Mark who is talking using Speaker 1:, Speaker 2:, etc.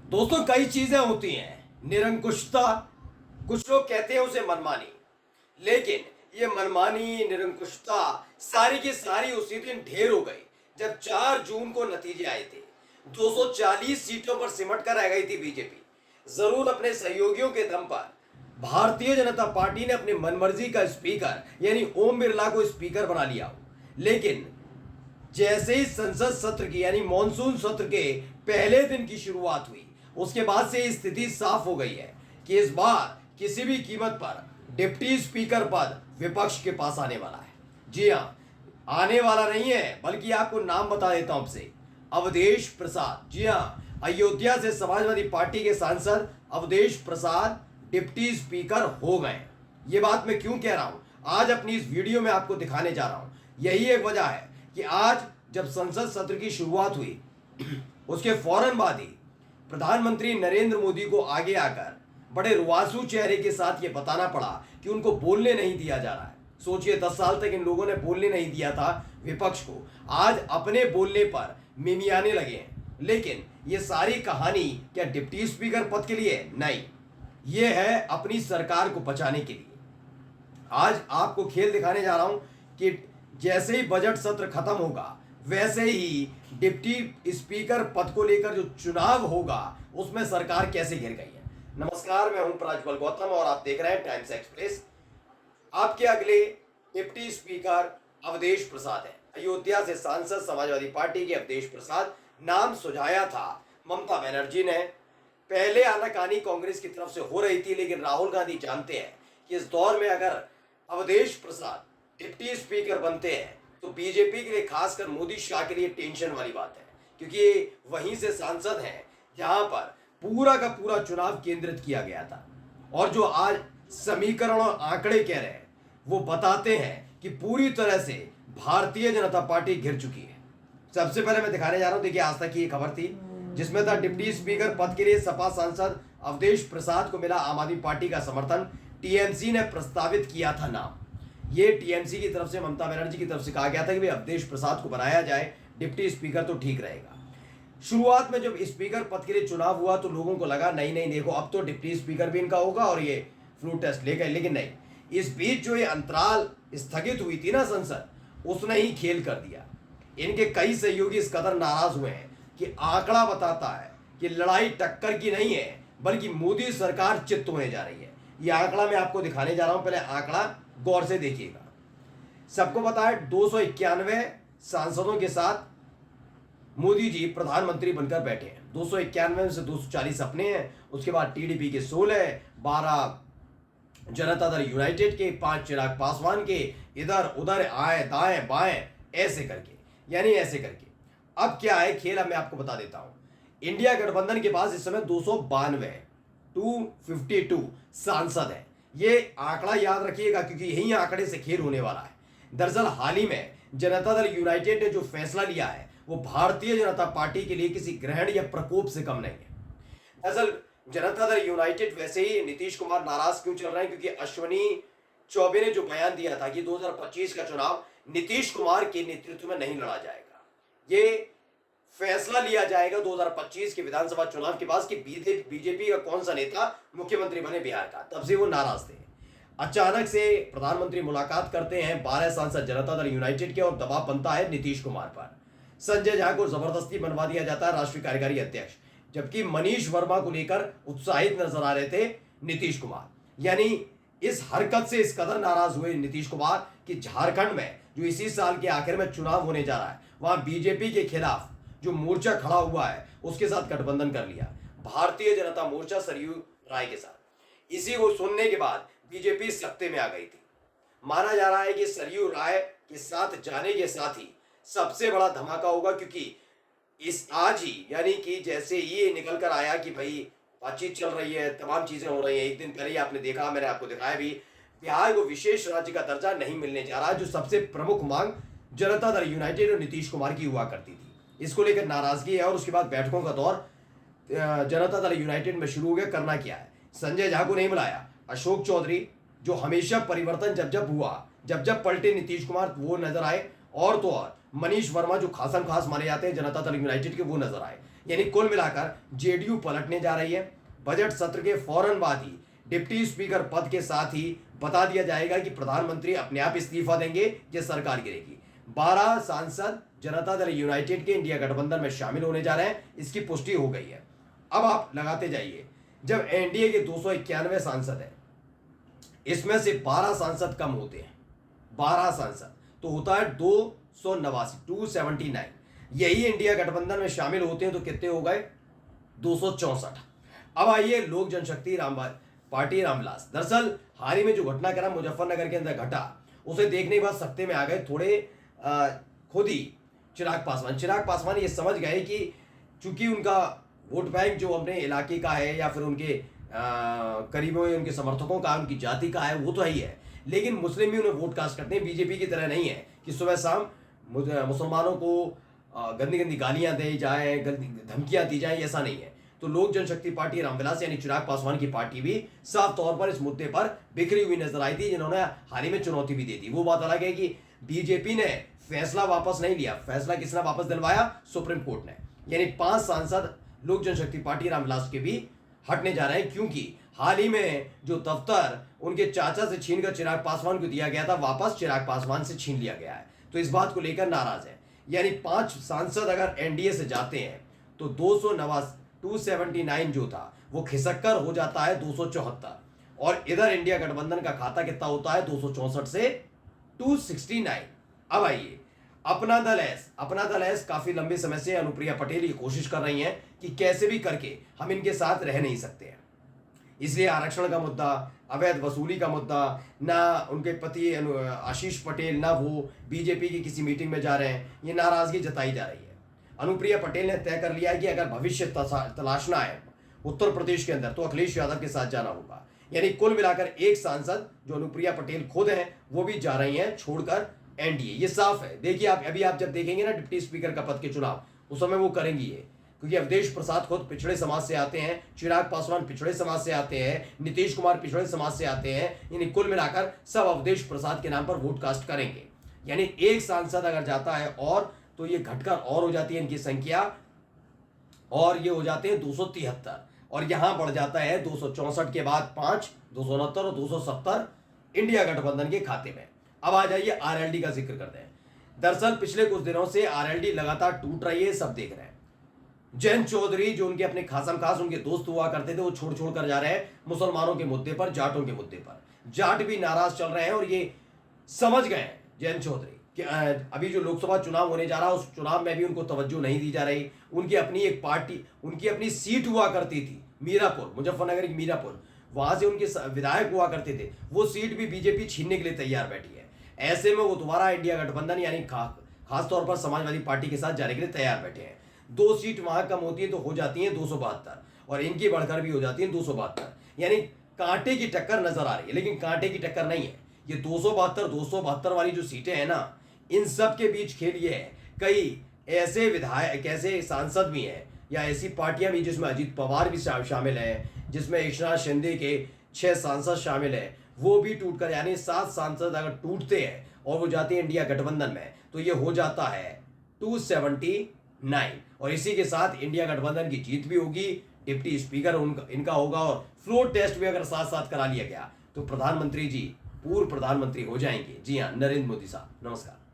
Speaker 1: दोस्तों कई चीजें होती हैं। निरंकुशता, कुछ लोग कहते हैं उसे मनमानी, लेकिन ये मनमानी निरंकुशता सारी की सारी उसी दिन ढेर हो गई जब 4 जून को नतीजे आए थे। 240 सीटों पर सिमट कर रह गई थी बीजेपी। जरूर अपने सहयोगियों के दम पर भारतीय जनता पार्टी ने अपनी मनमर्जी का स्पीकर यानी ओम बिरला को स्पीकर बना लिया हो, लेकिन जैसे ही संसद सत्र की यानी मॉनसून सत्र के पहले दिन की शुरुआत हुई, उसके बाद से स्थिति साफ हो गई है कि इस बार किसी भी कीमत पर डिप्टी स्पीकर पद विपक्ष के पास आने वाला है। जी हां, आने वाला नहीं है, बल्कि आपको नाम बता देता हूं आपसे, अवधेश प्रसाद। जी हां, अयोध्या से समाजवादी पार्टी के सांसद अवधेश प्रसाद डिप्टी स्पीकर हो गए। ये बात मैं क्यों कह रहा हूं, आज अपनी इस वीडियो में आपको दिखाने जा रहा हूं। यही एक वजह है कि आज जब संसद सत्र की शुरुआत हुई, उसके फौरन बाद ही प्रधानमंत्री नरेंद्र मोदी को आगे आकर बड़े रुआसू चेहरे के साथ ये बताना पड़ा कि उनको बोलने नहीं दिया जा रहा है। सोचिए, 10 साल तक इन लोगों ने बोलने नहीं दिया था विपक्ष को, आज अपने बोलने पर मिमियाने लगे हैं। लेकिन ये सारी कहानी क्या डिप्टी स्पीकर पद के लिए? नहीं, ये है अपनी सरकार को बचाने के लिए। आज आपको खेल दिखाने जा रहा हूं कि जैसे ही बजट सत्र खत्म होगा, वैसे ही डिप्टी स्पीकर पद को लेकर जो चुनाव होगा उसमें सरकार कैसे घिर गई है। नमस्कार, मैं हूं प्रज्वल गौतम और आप देख रहे हैं टाइम्स एक्सप्रेस। आपके अगले डिप्टी स्पीकर अवधेश प्रसाद है। अयोध्या से सांसद समाजवादी पार्टी के अवधेश प्रसाद नाम सुझाया था ममता बनर्जी ने। पहले आनाकानी कांग्रेस की तरफ से हो रही थी, लेकिन राहुल गांधी जानते हैं कि इस दौर में अगर अवधेश प्रसाद डिप्टी स्पीकर बनते हैं तो बीजेपी के लिए, खासकर मोदी शाह के लिए टेंशन वाली बात है, क्योंकि ये वहीं से सांसद हैं जहां पर पूरा का पूरा चुनाव केंद्रित किया गया था। और जो आज समीकरण और आंकड़े कह रहे हैं वो बताते हैं कि पूरी तरह से भारतीय जनता पार्टी घिर चुकी है। सबसे पहले मैं दिखाने जा रहा हूं, देखिए आज तक की ये खबर थी जिसमें था डिप्टी स्पीकर पद के लिए सपा सांसद अवधेश प्रसाद को मिला आम आदमी पार्टी का समर्थन। टीएमसी ने प्रस्तावित किया था नाम। ये टीएमसी की तरफ से, ममता बनर्जी की तरफ से कहा गया था कि भाई अवधेश प्रसाद को बनाया जाए डिप्टी स्पीकर तो ठीक रहेगा। शुरुआत में जब स्पीकर पद के लिए चुनाव हुआ तो लोगों को लगा नहीं नहीं, देखो अब तो डिप्टी स्पीकर भी इनका होगा और ये फ्लू टेस्ट ले गए, लेकिन नहीं। इस बीच जो ये अंतराल स्थगित हुई थी ना संसद, उसने ही खेल कर दिया। इनके कई सहयोगी इस कदर नाराज हुए हैं कि आंकड़ा बताता है कि लड़ाई टक्कर की नहीं है, बल्कि मोदी सरकार चित्त होने जा रही है। ये आंकड़ा मैं आपको दिखाने जा रहा हूं, पहले आंकड़ा गौर से देखिएगा। सबको पता है 291 सांसदों के साथ मोदी जी प्रधानमंत्री बनकर बैठे हैं। 291 में से 240 अपने हैं, उसके बाद टीडीपी के 16, 12 जनता दल यूनाइटेड के, 5 चिराग पासवान के, इधर उधर आए दाएं बाएं ऐसे करके, यानी ऐसे करके। अब क्या है खेल, अब मैं आपको बता देता हूं। इंडिया गठबंधन के पास इस समय 252 सांसद है। ये आंकड़ा याद रखिएगा क्योंकि यही आंकड़े से खेल होने वाला है। दरअसल हाल ही में जनता दल यूनाइटेड ने जो फैसला लिया है वो भारतीय जनता पार्टी के लिए किसी ग्रहण या प्रकोप से कम नहीं है। दरअसल जनता दल यूनाइटेड, वैसे ही नीतीश कुमार नाराज क्यों चल रहे हैं, क्योंकि अश्विनी चौबे ने जो बयान दिया था कि 2025 का चुनाव नीतीश कुमार के नेतृत्व में नहीं लड़ा जाएगा। ये फैसला लिया जाएगा 2025 के विधानसभा चुनाव के बाद कि बीजेपी का कौन सा नेता मुख्यमंत्री बने बिहार का। तब से वो नाराज थे। अचानक से प्रधानमंत्री मुलाकात करते हैं 12 सांसद जनता दल यूनाइटेड के और दबाव बनता है नीतीश कुमार पर। संजय झा को जबरदस्ती बनवा दिया जाता है राष्ट्रीय कार्यकारी अध्यक्ष, जबकि मनीष वर्मा को लेकर उत्साहित नजर आ रहे थे नीतीश कुमार। यानी इस हरकत से इस कदर नाराज हुए नीतीश कुमार कि झारखंड में जो इसी साल के आखिर में चुनाव होने जा रहा है, वहां बीजेपी के खिलाफ जो मोर्चा खड़ा हुआ है उसके साथ गठबंधन कर लिया, भारतीय जनता मोर्चा सरयू राय के साथ। इसी को सुनने के बाद बीजेपी सत्ते में आ गई थी। माना जा रहा है कि सरयू राय के साथ जाने के साथ ही सबसे बड़ा धमाका होगा, क्योंकि इस आज ही, यानी कि जैसे ये निकल कर आया कि भाई बातचीत चल रही है, तमाम चीजें हो रही हैं, एक दिन पहले ही आपने देखा, मैंने आपको दिखाया भी, बिहार को विशेष राज्य का दर्जा नहीं मिलने जा रहा, जो सबसे प्रमुख मांग जनता दल यूनाइटेड और नीतीश कुमार की हुआ करती थी। इसको लेकर नाराजगी है और उसके बाद बैठकों का दौर जनता दल यूनाइटेड में शुरू हो गया। करना क्या है, संजय झा को नहीं बुलाया, अशोक चौधरी जो हमेशा परिवर्तन जब जब हुआ, जब जब पलटे नीतीश कुमार वो नजर आए, और तो और मनीष वर्मा जो खासम खास माने जाते हैं जनता दल यूनाइटेड के, वो नजर आए। यानी कुल मिलाकर जेडीयू पलटने जा रही है। बजट सत्र के फौरन बाद ही डिप्टी स्पीकर पद के साथ ही बता दिया जाएगा कि प्रधानमंत्री अपने आप इस्तीफा देंगे या सरकार गिरेगी। 12 सांसद जनता दल यूनाइटेड के इंडिया गठबंधन में शामिल होने जा रहे हैं, इसकी पुष्टि हो गई है। अब आप लगाते जाइए, जब एनडीए के 291 सांसद हैं, इसमें से 12 सांसद कम होते हैं, 12 सांसद तो होता है 279। यही इंडिया गठबंधन में शामिल होते हैं तो कितने हो गए? 264। अब आइए लोक जनशक्ति पार्टी रामविलास। दरअसल हाल ही में जो घटनाक्रम मुजफ्फरनगर के अंदर घटा, उसे देखने के बाद सत्ते में आ गए थोड़े खुद ही चिराग पासवान ये समझ गए कि चूंकि उनका वोट बैंक जो अपने इलाके का है या फिर उनके करीबों उनके समर्थकों का, उनकी जाति का है, वो तो ही है, लेकिन मुस्लिम भी उन्हें वोट कास्ट करते हैं। बीजेपी की तरह नहीं है कि सुबह शाम मुसलमानों को गंदी गंदी गालियां दी जाए, धमकियां दी जाए, ऐसा नहीं है। तो लोक जनशक्ति पार्टी रामविलास यानी चिराग पासवान की पार्टी भी साफ तौर पर इस मुद्दे पर बिखरी हुई नजर आई थी, जिन्होंने हाल ही में चुनौती भी दी थी। वो बात अलग है कि बीजेपी ने फैसला वापस नहीं लिया, फैसला किसने वापस दिलवाया? सुप्रीम कोर्ट ने। यानी 5 सांसद लोक जनशक्ति पार्टी रामविलास के भी हटने जा रहे हैं, क्योंकि हाल ही में जो दफ्तर उनके चाचा से छीनकर चिराग पासवान को दिया गया था, वापस चिराग पासवान से छीन लिया गया है। तो इस बात को लेकर नाराज है। यानी 5 सांसद अगर एनडीए से जाते हैं तो 279 जो था वो खिसक कर हो जाता है 274, और इधर इंडिया गठबंधन का खाता कितना होता है? 264 से 269। अब आइए अपना दल एस काफी लंबे समय से अनुप्रिया पटेल ये कोशिश कर रही हैं कि कैसे भी करके हम इनके साथ रह नहीं सकते हैं, इसलिए आरक्षण का मुद्दा, अवैध वसूली का मुद्दा, ना उनके पति आशीष पटेल ना वो बीजेपी की किसी मीटिंग में जा रहे हैं, ये नाराजगी जताई जा रही है। अनुप्रिया पटेल ने तय कर लिया है कि अगर भविष्य तलाशना है उत्तर प्रदेश के अंदर तो अखिलेश यादव के साथ जाना होगा। यानी कुल मिलाकर एक सांसद जो अनुप्रिया पटेल खुद हैं वो भी जा रही हैं छोड़कर एनडीए। ये साफ है। देखिए आप जब देखेंगे ना डिप्टी स्पीकर का पद के चुनाव, उस समय वो करेंगी ये, क्योंकि अवधेश प्रसाद खुद पिछड़े समाज से आते हैं, चिराग पासवान पिछड़े समाज से आते हैं, नीतीश कुमार पिछड़े समाज से आते हैं। यानी कुल मिलाकर सब अवधेश प्रसाद के नाम पर वोट कास्ट करेंगे। यानी एक सांसद अगर जाता है और तो ये घटकर और हो जाती है इनकी संख्या, और ये हो जाते हैं 273, और यहां बढ़ जाता है 264 के बाद 5, 269 और 270 इंडिया गठबंधन के खाते में। अब आ जाइए आरएलडी का जिक्र करते हैं। दरअसल पिछले कुछ दिनों से आरएलडी लगातार टूट रही है, सब देख रहे हैं। जयंत चौधरी जो उनके अपने खासम खास उनके दोस्त हुआ करते थे, वो छोड़ कर जा रहे हैं मुसलमानों के मुद्दे पर, जाटों के मुद्दे पर। जाट भी नाराज चल रहे हैं और ये समझ गए हैं जयंत चौधरी कि अभी जो लोकसभा चुनाव होने जा रहा है उस चुनाव में भी उनको तवज्जो नहीं दी जा रही। उनकी अपनी एक पार्टी, उनकी अपनी सीट हुआ करती थी मीरापुर, मुजफ्फरनगर की मीरापुर, वहां से उनके विधायक हुआ करते थे, वो सीट भी बीजेपी छीनने के लिए तैयार बैठी है। ऐसे में वो दोबारा इंडिया गठबंधन यानी खासतौर पर समाजवादी पार्टी के साथ जाने के लिए तैयार बैठे हैं। 2 सीट वहां कम होती है तो हो जाती है 272, और इनकी बढ़कर भी हो जाती है 272। यानी कांटे की टक्कर नजर आ रही है, लेकिन कांटे की टक्कर नहीं है। ये 272 वाली जो सीटें हैं ना, इन सब के बीच खेल ये है। कई ऐसे विधायक, ऐसे सांसद भी हैं या ऐसी पार्टियां भी जिसमें अजीत पवार भी शामिल है, जिसमें एकनाथ शिंदे के 6 सांसद शामिल है, वो भी टूटकर, यानी 7 सांसद अगर टूटते हैं और वो जाते हैं इंडिया गठबंधन में तो ये हो जाता है 279, और इसी के साथ इंडिया गठबंधन की जीत भी होगी, डिप्टी स्पीकर इनका होगा, और फ्लोर टेस्ट भी अगर साथ साथ करा लिया गया तो प्रधानमंत्री जी पूर्व प्रधानमंत्री हो जाएंगे। जी हाँ, नरेंद्र मोदी साहब, नमस्कार।